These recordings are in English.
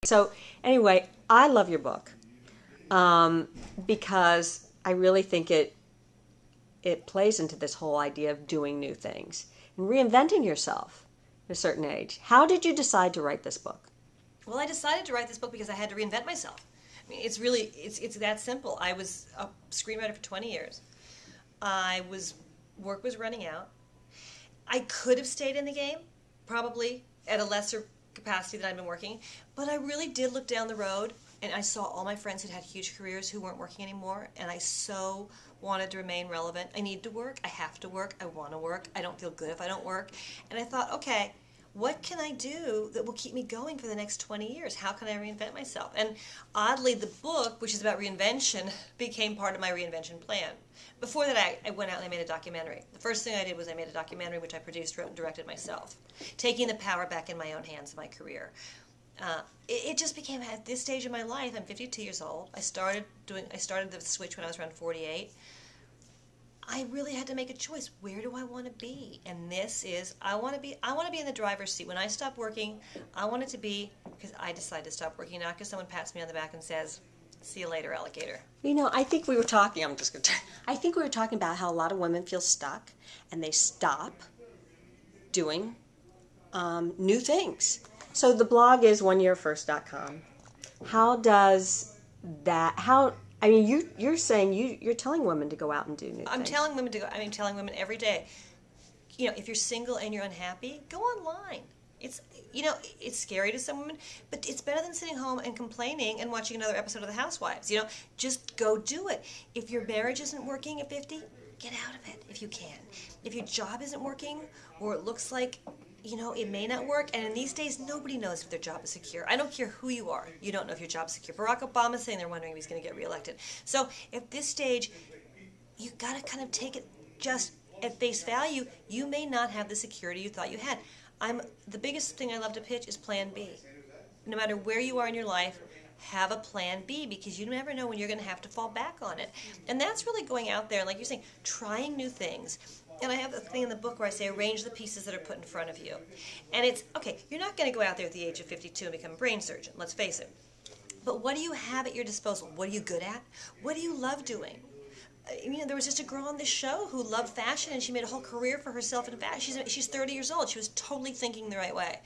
So anyway, I love your book because I really think it plays into this whole idea of doing new things and reinventing yourself at a certain age. How did you decide to write this book? Well, I decided to write this book because I had to reinvent myself. I mean, it's that simple. I was a screenwriter for 20 years. Work was running out. I could have stayed in the game, probably at a lesser capacity than I'd been working, but I really did look down the road, and I saw all my friends who'd had huge careers who weren't working anymore, and I so wanted to remain relevant. I need to work. I have to work. I want to work. I don't feel good if I don't work. And I thought, okay, what can I do that will keep me going for the next 20 years? How can I reinvent myself? And oddly, the book, which is about reinvention, became part of my reinvention plan. Before that, I went out and I made a documentary. The first thing I did was I made a documentary, which I produced, wrote, and directed myself, taking the power back in my own hands in my career. It just became, at this stage of my life, I'm 52 years old. I started the switch when I was around 48. I really had to make a choice. Where do I want to be? And this is, I want to be in the driver's seat. When I stop working, I want it to be because I decided to stop working, not because someone pats me on the back and says, "See you later, alligator." You know, I think we were talking, I think we were talking about how a lot of women feel stuck and they stop doing new things. So the blog is oneyearfirst.com. How does that, I mean, you're saying you're telling women to go out and do new things. I'm telling women every day, you know, if you're single and you're unhappy, go online. It's scary to some women, but it's better than sitting home and complaining and watching another episode of The Housewives. You know, just go do it. If your marriage isn't working at 50, get out of it if you can. If your job isn't working, or it looks like, you know, it may not work, and in these days, nobody knows if their job is secure. I don't care who you are. You don't know if your job is secure. Barack Obama's saying they're wondering if he's going to get reelected. So at this stage, you got to kind of take it just at face value. You may not have the security you thought you had. The biggest thing I love to pitch is Plan B. No matter where you are in your life, have a Plan B, because you never know when you're going to have to fall back on it. And that's really going out there, like you're saying, trying new things. And I have a thing in the book where I say, arrange the pieces that are put in front of you. And it's, okay, you're not going to go out there at the age of 52 and become a brain surgeon, let's face it. But what do you have at your disposal? What are you good at? What do you love doing? You know, there was just a girl on this show who loved fashion, and she made a whole career for herself in fashion. She's 30 years old. She was totally thinking the right way.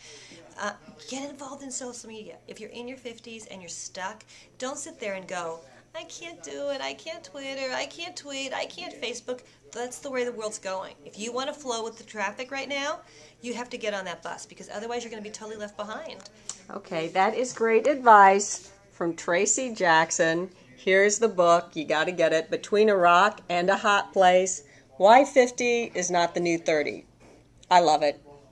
Get involved in social media. If you're in your 50s and you're stuck, don't sit there and go, I can't do it, I can't Twitter, I can't tweet, I can't Facebook. That's the way the world's going. If you want to flow with the traffic right now, you have to get on that bus, because otherwise you're going to be totally left behind. Okay, that is great advice from Tracey Jackson. Here's the book. You got to get it. Between a Rock and a Hot Place. Why 50 is not the new 30. I love it.